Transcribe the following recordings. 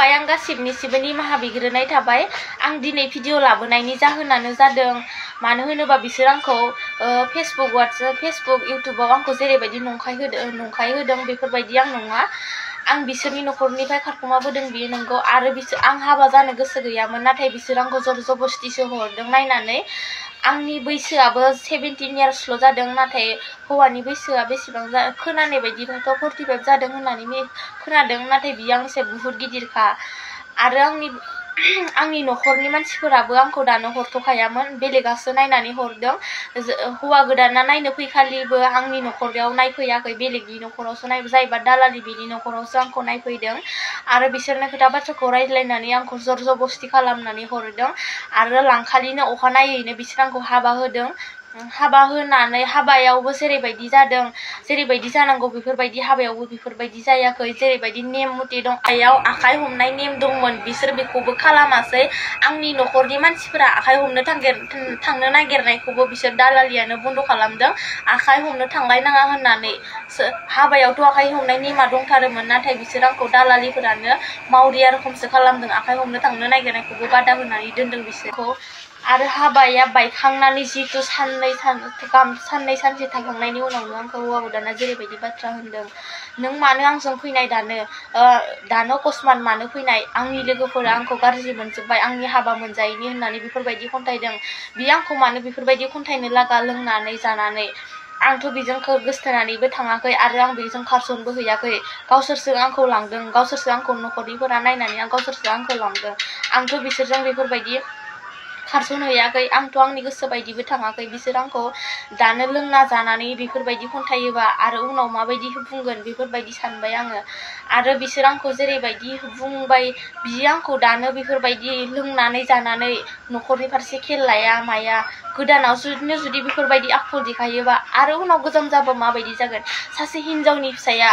खुलुमबाय आं गासिबनिसिबो निमाहा बिग्रोनाय थाबाय आं दिनै भिडिअ लाबोनायनि जाहोनानो जादों मानो होनोबा बिसोर आंखौ फेसबुक इउट्युबाव आंखौ जेरैबायदि नंखाय होदों बेफोरबायदि आं नङा आं बिसोरनि नखरनिफ्राय खारखुमाबोदों बियो नंगौ आरो आं हाबा जानो गोसो गैयामोन नाथाय बिसोर आंखौ जबरदस्तिसो हरदों नायनानै आंनि बैसोआबो 17 इयार्सल' जादों नाथाय हौवानि बैसोआ बेसेबां खोनानाय बायदिबाथ' 45 जादों होननानै खोनादों नाथाय बियो आंनिसाय बुहुत गिदिरखा आरो आंनि नखरनि मानसिफोराबो आंखौ दानो हरथ'खायामोन बेलेगासो नायनानै हरदों हौवा गोदाना नायनो फैखालिबो आंनि नखराव नायफैयाखै बेलेगनि नखरावसो जायबा दालालि बिनि नखरावसो आंखौ नायफैदों आरो बिसोरनो खोथा बाथ्राखौ रायज्लायनानै आंखौ जबरदस्ति खालामनानै हरदों आरो लांखालिनो अखानायैनो बिसोर आंखौ हाबा होदों हाबा होनानै हाबायावबो जेरैबायदि जादों जेरैबायदि जानांगौ बेफोरबायदि हाबायावबो बेफोरबायदि जायाखै जेरैबायदि नेम मथे दं आखाइ हमनाय नेम दंमोन बिसोर बेखौबो खालामासै आंनि नखरनि मानसिफोरा आखाइ हमनो थांनो नागिरनायखौबो बिसोर दालालियानो बन्द खालामदों आखाइ हमनो थांलायनाङा होननानै हाबायावथ' आखाइ हमनाय नेमा दंथारोमोन नाथाय बिसोर आंखौ दालालिफोरानो मावरिया रोखोमसो खालामदों आखाइ हमनो थांनो नागिरनायखौबो बादा होनानै दोनदों बिसोरखौ आरो हाबाया बायखांनानै जितु साननै सानसे थाखांनायनि उनावनो आंखौ हौवा गोदाना जेरैबायदि बाथ्रा होनदों नों मानो आंजों फैनाय दानो अकस्मात मानो फैनाय आंनि लोगोफोरा आंखौ गाज्रि मोनजोब्बाय आंनि हाबा मोनजायैनि होननानै बेफोरबायदि खन्थाइदों बियो आंखौ मानो बेफोरबायदि खन्थाइनो लागा लोंनानै जानानै आंथ' बेजों गोसथोनानैबो थाङाखै आरो आं बेजों खारसनबो हैयाखै गावसोरसो आंखौ लांदों गावसोरसो आंखौ नखरनिफोरा नायनानै गावसोरसो आंखौ लांदों आंथ' बिसोरजों बेफोरबायदि खारसन हैयाखै आंथ' आंनि गोसो बायदिबो थाङाखै बिसोर आंखौ दानो लोंना जानानै बेफोरबायदि खन्थायोबा आरो उनाव माबायदि बुंगोन बेफोरबायदि सानबाय आङो आरो बिसोर आंखौ जेरैबायदि बुंबाय बियो आंखौ दानो बेफोरबायदि लोंनानै जानानै नखरनि फारसे खेल लाया माया गोदानाव जुदि बेफोरबायदि आखल देखायोबा आरो उनाव गोजाम जाबा माबायदि जागोन सासे हिनजावनि फिसाया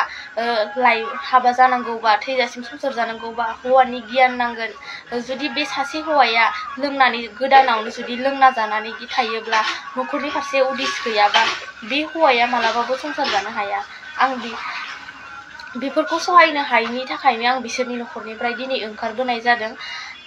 हाबा जानांगौबा थैजासिम संसार जानांगौबा हौवानि गियान नांगोन जुदि बे सासे हौवाया लोंनानै गोदानावनो जुदि लोंना जानानै थायोब्ला नखरनि फारसे उदिस गैयाबा बे हौवाया मालाबाबो संसार जानो हाया आं बेफोरखौ सहायनो हायैनि थाखायनो आं बिसोरनि नखरनिफ्राय दिनै ओंखारबोनाय जादों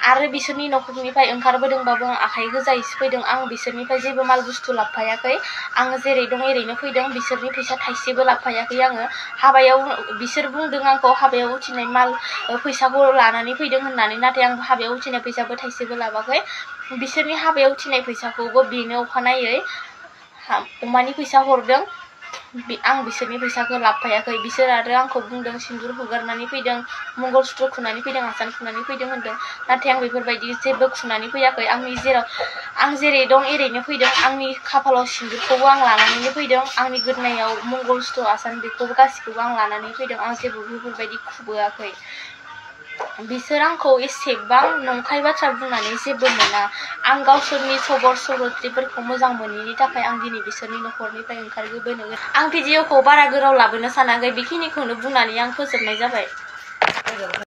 आरो बिसोरनि नखरनिफ्राय ओंखारबोदोंबाबो आं आखाइ गोजायैसो फैदों आं बिसोरनिफ्राय जेबो माल बुस्थु लाबोफायाखै आङो जेरै दं एरैनो फैदों बिसोरनि फैसा थाइसेबो लाबोफायाखै आङो हाबायाव बिसोर बुंदों आंखौ हाबायाव उथिनाय माल फैसाखौ लानानै फैदों होननानै नाथाय आं हाबायाव उथिनाय फैसाबो थाइसेबो लाबाखै बिसोरनि हाबायाव उथिनाय फैसाखौबो बेनो अखानायै अमानि फैसा हरदों आं बिसोरनि फैसाखौ लाबोफायाखै बिसोर आरो आंखौ बुंदों सिन्दुर हुगारनानै फैदों मंगलसूत्र खुनानै फैदों आसान खुनानै फैदों होनदों नाथाय आं बेफोरबायदि जेबो खुनानै फैयाखै आं जेरै दं एरैनो फैदों आंनि खाफालाव सिन्दुरखौबो आं लानानैनो फैदों आंनि गोदोनायाव मंगलसूत्र आसान बेखौबो गासिखौबो आं लानानै फैदों आं जेबो बेफोरबायदि खुबोआखै बिसोर आंखौ एसेबां नंखाय बाथ्रा बुंनानै जेबो मोना आं गावसोरनि सरिथ्रफोरखौ मोजां मोनैनि थाखाय आं दिनै बिसोरनि नखरनिफ्राय ओंखारबोनो आं भिडिअखौ बारा गोलाव लाबोनो सानाखै बेखिनिखौनो बुंनानै आं फोजोबनाय जाबाय।